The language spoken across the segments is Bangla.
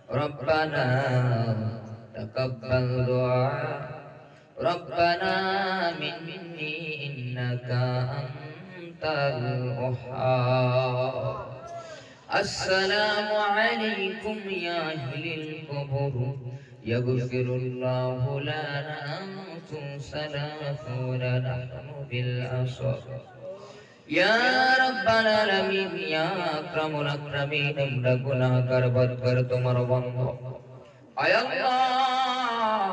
ربنا تقبل دعاء ربنا مني إنك أنت الوهاب. السلام عليكم يا أهل القبور يغفر الله لنا أنتم سلفون نحن بالأسر. يا رب العالمين يا أكرم الأكرمين আমরা গুনাহগার বদকার তোমার বান্দা আয় আল্লাহ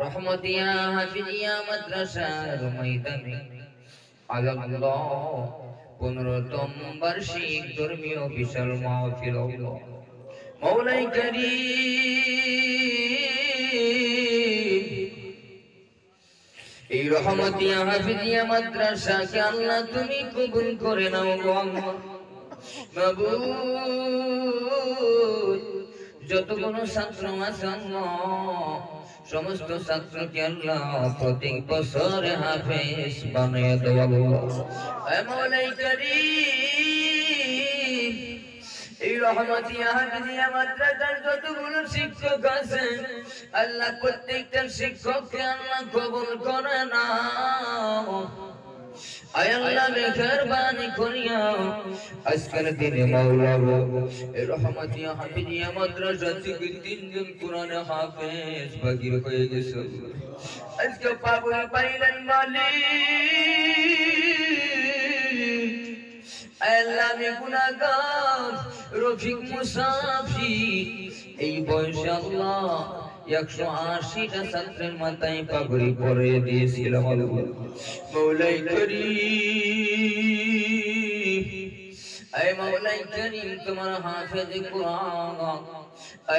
রহমতিয়া হাফিজিয়া মাদ্রাসার ময়দানে আয় আল্লাহ 15তম বার্ষিক ধর্মীয় বিশাল মাহফিল মওলাই করিম এই রহমতিয়া হাফিজিয়া মাদ্রাসাকে আল্লাহ তুমি কবুল করে নাও গো আল্লাহ। মাবুদ যতগুলো ছাত্র আছে আল্লাহ সমস্ত ছাত্রকে আল্লাহ প্রত্যেক বছর হাফেজ বানিয়ে দাও আল্লাহ। এ মওলাই করিম এই রহমতিয়া হাফিজিয়া মাদ্রাসার যতগুলো শিক্ষক আছে আল্লাহ প্রত্যেকটা শিক্ষককে আল্লাহ কবুল করে নাও। আয় আল্লাহ মেহেরবানি করিয়া আজকের দিনে মাওলা এই রহমতিয়া হাফিজিয়া মাদ্রাসা থেকে 3 জন কোরআনে হাফেজ বাগির হয়ে গেছে। আজকে পাবন পাইলেন মালিক আল্লাহ আমি গুনাহগার রফিক মুসাফির এই বয়সে আল্লাহ 180টা ছাত্রের মাথায় পাগড়ি পরে দিয়েছিলাম আল্লাহ। মওলাই করিম আয় মওলাই করিম তোমার হাফেজ কুরআন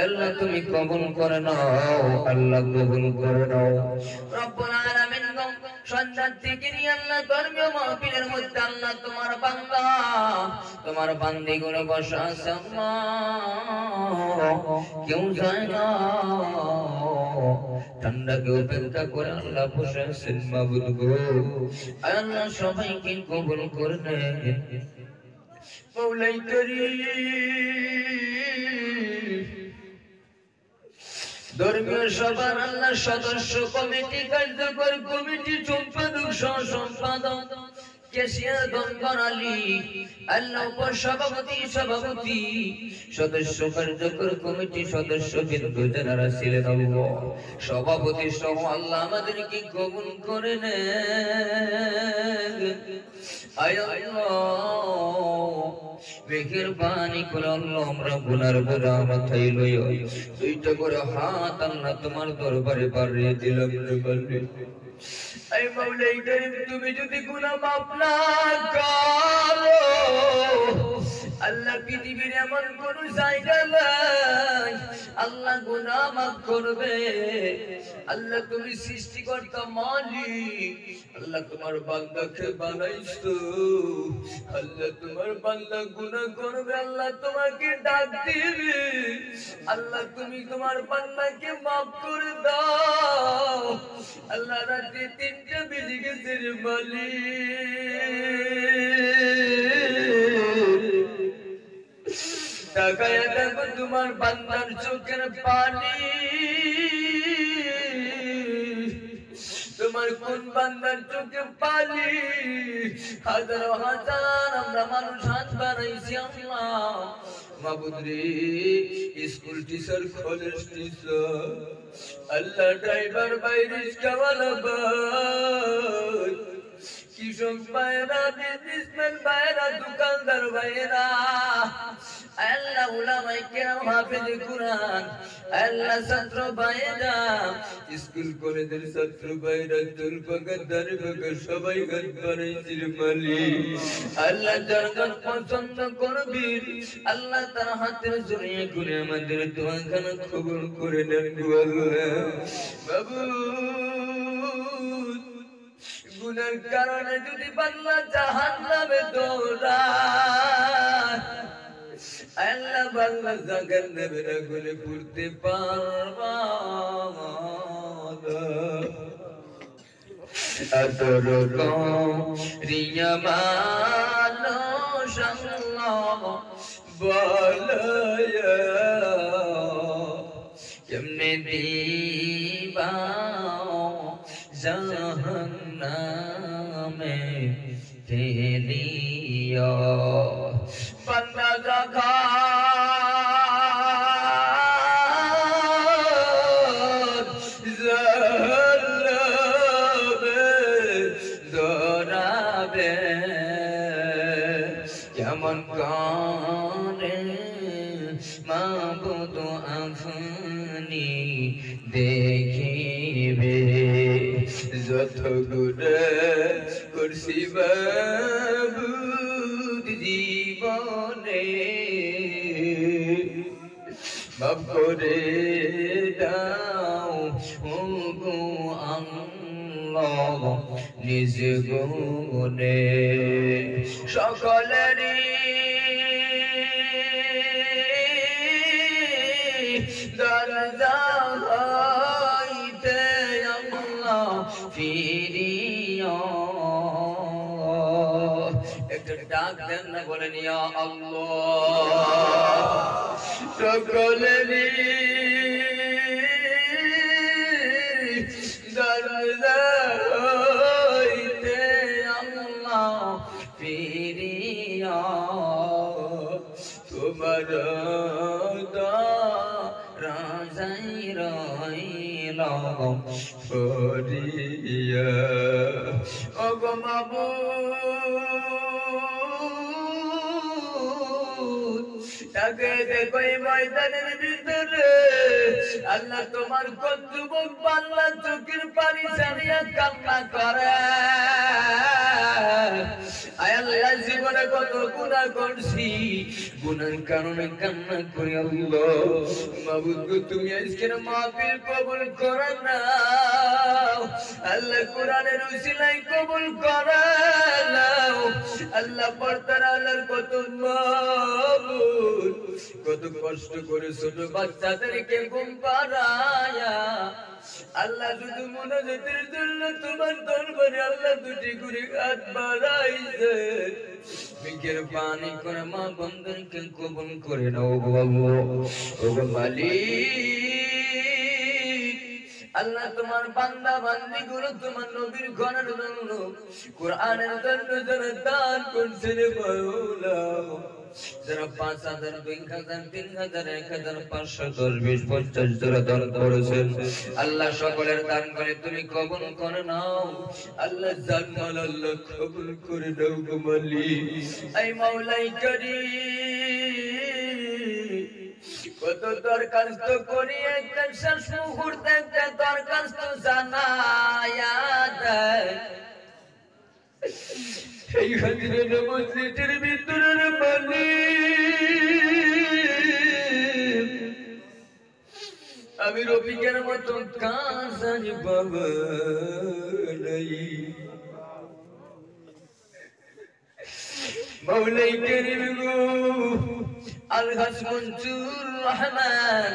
আল্লাহ তুমি কবুল করে নাও আল্লাহ কবুল করে নাও। রব্বুল আলামিন সন্তান থেকে নিয়ে আল্লাহ ধর্মীয় মাহফিলের মধ্যে আল্লাহ তোমার বান্দা তোমার বান্দিগুলো বসা আছে আল্লাহ কেউ যায় না ঠান্ডাকে উপেক্ষা করে আল্লাহ বসে আছেন মাবুদ গো আল্লাহ সবাইকে কবুল করে নেন। মওলাই করিম ধর্মীয় সভার আল্লাহ সদস্য কমিটি কার্যকর কমিটি সম্পাদক সহ সম্পাদক কেশিয়া দনগর আলী আল্লাহ উপসভাপতি সভাপতি সদস্য কার্যকর কমিটি সদস্য বিন্দু যারা ছিলেন আল্লাহ সভাপতি সহ আল্লাহ আমাদেরকে কবুল করে নেন। আয় আল্লাহ মেহেরবানি করে আল্লাহ আমরা গুনার বোঝা মাথায় লইয়া 2টা করে হাত আল্লাহ তোমার দরবারে বাড়িয়ে দিলাম। আই মওলাই করিম তুমি যদি গুনাহ মাফ না করো আল্লাহ পৃথিবীর এমন কোন জায়গা নাই আল্লাহ গুনাহ মাফ করবে। আল্লাহ তুমি সৃষ্টিকর্তা মালিক আল্লাহ তোমার বান্দাকে বানাইছো আল্লাহ তোমার বান্দা গুনাহ করবে আল্লাহ তোমাকে ডাক দিবে আল্লাহ তুমি তোমার বান্দাকে মাফ করে দাও। আল্লাহ রাতে 3টা বেজে গেছে রে মালিক তাকায়া দেখো তোমার বান্দার চোখের পানি তোমার কোন বান্দার চোখে পানি হাজার হাজার আমরা মানুষ হাত বাড়াইছি আল্লাহ মাবুদ রে স্কুল টিচার কলেজ টিচার আল্লাহ ড্রাইভার ভাই রিক্সাওয়ালা ভাই কৃষক ভাইরা বিজনেসম্যান ভাইরা দোকানদার ভাইরা আল্লাহ উলামায়ে কেরাম হাফেজ কুরআন আল্লাহ ছাত্র ভাইরা স্কুল কলেজের ছাত্র ভাইরা চুল পাকা দাড়ি পাকা সবাই গান বানাইছির মালিক আল্লাহ যার গান পছন্দ করবি আল্লাহ তার হাতের জড়িয়ে করে আমাদের দোয়াখানা কবুল করে নেন গো আল্লাহ। বাবু গুনার কারণে যদি বান্দা জাহান্নামে দৌড়ায় আল্লাহ বান্দা জাহান্নামে না গলে পড়তে পারবা না। আতরকম রিয়া মানুষ আল্লাহ বলয়া দিবা জাহান্নামে ঠেলিয়া বান্দা জাগাত জাহান্নামে দৌড়াবে কেমন করে মাবুদ আপনি দেখিবে যত গুণে করছি মাবুদ জীবনে মাফ করে দাও ওগো আল্লাহ নিজ গুণে সকলেরই দরজা হইতে আল্লাহ ফিরিয়া একটা ডাক দেন না বলেন ইয়া আল্লাহ সকলেরই দরজা হইতে আল্লাহ ফিরিয়া তোমার রাজাই রইলাম ফরিয়া ওগো মাবুদ তাকে দেখো এই ময়দানের ভিতরে আল্লাহ তোমার কোন যুবক বাংলা চোখের পানি ছাড়িয়া কান্না করে আল্লাহ জীবনে কত গুনাহ করছি গুনার কারণে কান্না করি আল্লাহ মাবুদ গো তুমি আজকের মাহফিল কবুল করে নাও আল্লাহ কোরআনের উসিলায় কবুল করে নাও আল্লাহ পর্দার আল্লাহর কত মাবুদ কত কষ্ট করে ছোট বাচ্চাদেরকে ঘুম পাড়ায়া আল্লাহ শুধু মোনাজাতের জন্য তোমার দরবারে আল্লাহ দুটি করে হাত বাড়াইছে বিকের পানি করে মা বন্ধনকে কবুল করে নাও গো ওগো মালিক আল্লাহ তোমার বান্দা বান্দি গুলো তোমার নবীর ঘরের জন্য কোরআনের জন্য যারা দান করছে রে মাওলা যারা 5,000 2,000 3,000 1,000 500 10 20 50 যারা দান করেছেন আল্লাহ সকলের দান করে তুমি কবুল করে নাও আল্লাহ জান্নাত আল্লাহ কবুল করে নাও গো মালিক এই মাওলাই করিম কত দরখাস্ত করি একটা শেষ মুহূর্তে একটা দরখাস্ত জানায়া দেয় এই হাজিরের মসজিদের ভিতরের পানি আমি রফিকের মতো কাজ আনি বাবা নাই মাওলাই করিম গো আলহাজ মনসুর রহমান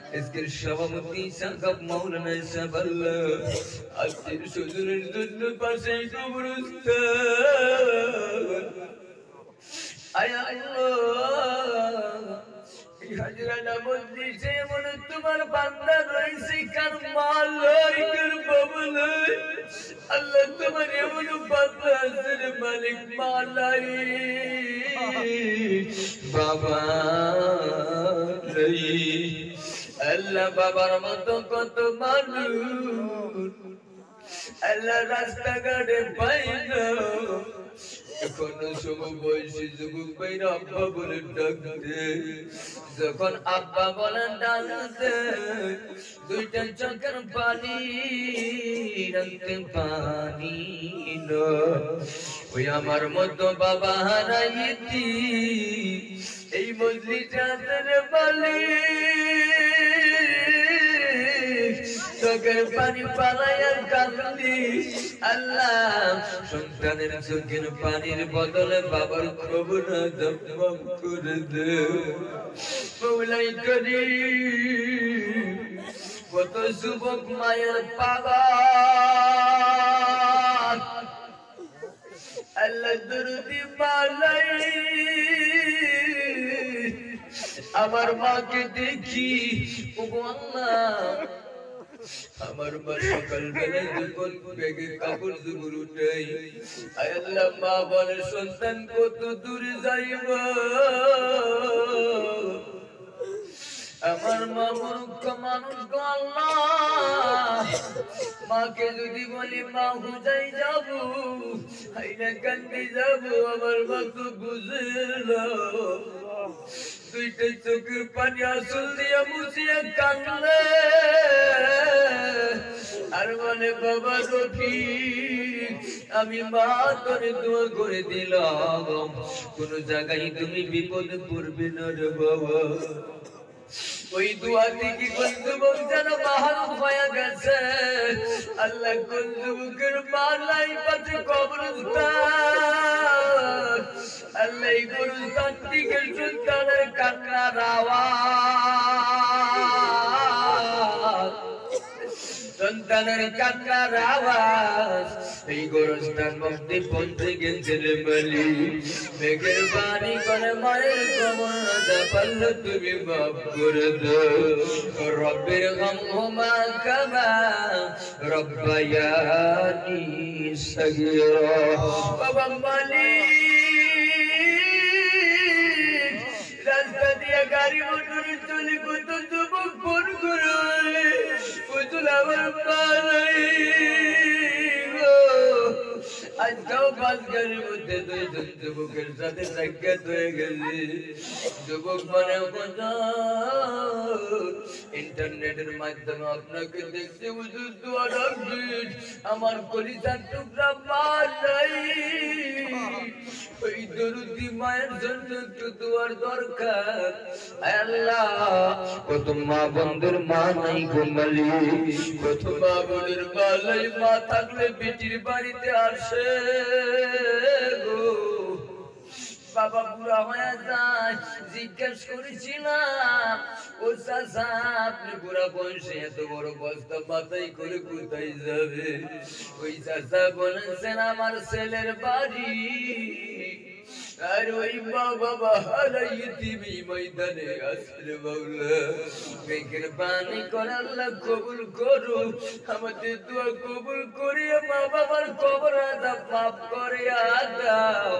इसके सभापति साहब मौलाना साहब अल्लाह আজকের সুজনের জন্য পাশে কবরস্থান আয় আল্লাহ এই হাজরানা মজলিসে মনে তোমার বান্দা রয়েছে কার মাল লয় কার বাবা লয় আল্লাহ তোমার এমন বান্দা আছে মালিক মালাই বাবা লয় আল্লাহ বাবার মতো কত মানুষ আল্লাহ রাস্তাঘাটে পাই না এখনো সময় বয়সী যুবক ভাইরা আব্বা বলে ডাকতে যখন আব্বা বলেন ডাকতে দুইটা চোখের পানি রাখতে পানি না ওই আমার মতো বাবা হারাইতি এই মজলিসে আসেন বলি চোখের পানি পালাইয়ার কান্দি আল্লাহ সন্তানের চোখের পানির বদলে বাবার খবর দম করে দে মৌলাই করি কত যুবক মায়ের পাগল আল্লাহ দরদি পালাই আমার মাকে দেখি ওগো আল্লাহ আমার মা সকালবেলায় যখন ব্যাগে কাপড় চোপড় উঠাই আয় আল্লাহ মা বলে সন্তান কত দূরে যাইব আমার মা মূর্খ মানুষ গো আল্লাহ মাকে যদি বলি মা হুজাই যাব আইনা কান্দি যাব আমার মা তো বুঝে না দুইটা চোখের পানি আসল দিয়া মুছিয়া কাঁদলে আর বলে বাবা রফিক আমি মা তোরে দোয়া করে দিলাম কোন জায়গায় তুমি বিপদে পড়বে না রে বাবা ওই দোয়া থেকে কোন যুবক যেন মাহরুম হয়ে গেছে আল্লাহ কোন যুবকের মালাই পাশে কবরস্থান আল্লাহ এই কবরস্থান থেকে সন্তানের কান্নার আওয়াজ সন্তানের কান্নার আওয়াজ এই গোরস্থান মধ্যে পৌঁছে গেছে রে বলি মেঘের বাণী করে মায়ের কবর রাজা পারল তুমি মাফ করে দাও রব্বের গামহুমা কামা রব্বায়ানি সগীরা বাবা মালিক রাস্তা দিয়ে গাড়ি মোটর চলে কত যুবক ফোন করে আমার পালাই আজকাল বাস গাড়ির মধ্যে দুইজন যুবকের সাথে সাক্ষাৎ হয়ে গেছে যুবক মানে ইন্টারনেটের মাধ্যমে আপনাকে দেখতে হুজুর দোয়া রাখবেন আমার কলিজার টুকরা মা নাই ওই দরুদি মায়ের জন্য একটু দোয়ার দরকার আল্লাহ কত মা বন্ধুর মা নাই ঘুমালি কত মা বোনের মা নাই মা থাকলে বেটির বাড়িতে আসে গো বাবা বুড়া হয়ে যায় জিজ্ঞেস করেছিলাম ও চাচা আপনি বুড়া বয়সে এত বড় বস্তা মাথায় করে কোথায় যাবে ওই চাচা বলেছেন আমার ছেলের বাড়ি আর ওই মা বাবা হারাইয়ে দিবি ময়দানে আসলে বাউলা মেঘের বাণী করে আল্লাহ কবুল করো আমাদের দোয়া কবুল করিয়া মা বাবার কবর আযাব মাফ করিয়া দাও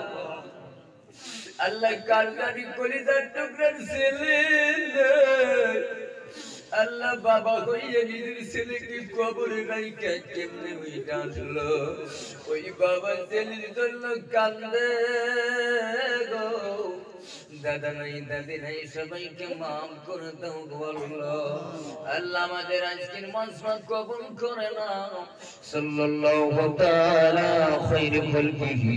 আল্লাহ কালকারি কলিজার টুকরার ছেলে আল্লাহ বাবা হইয়া নিজের ছেলেকে কবরে রাইখা কেমনে হইটা আসলো ওই বাবা ছেলের জন্য কান্দে গো দাদা নাই দাদি নাই সবাইকে মাফ করে দাও আল্লাহ আল্লাহ আমাদের আজকের মাসফাত কবুল করে নাও সাল্লাল্লাহু তাআলা খায়রুল খালকিহি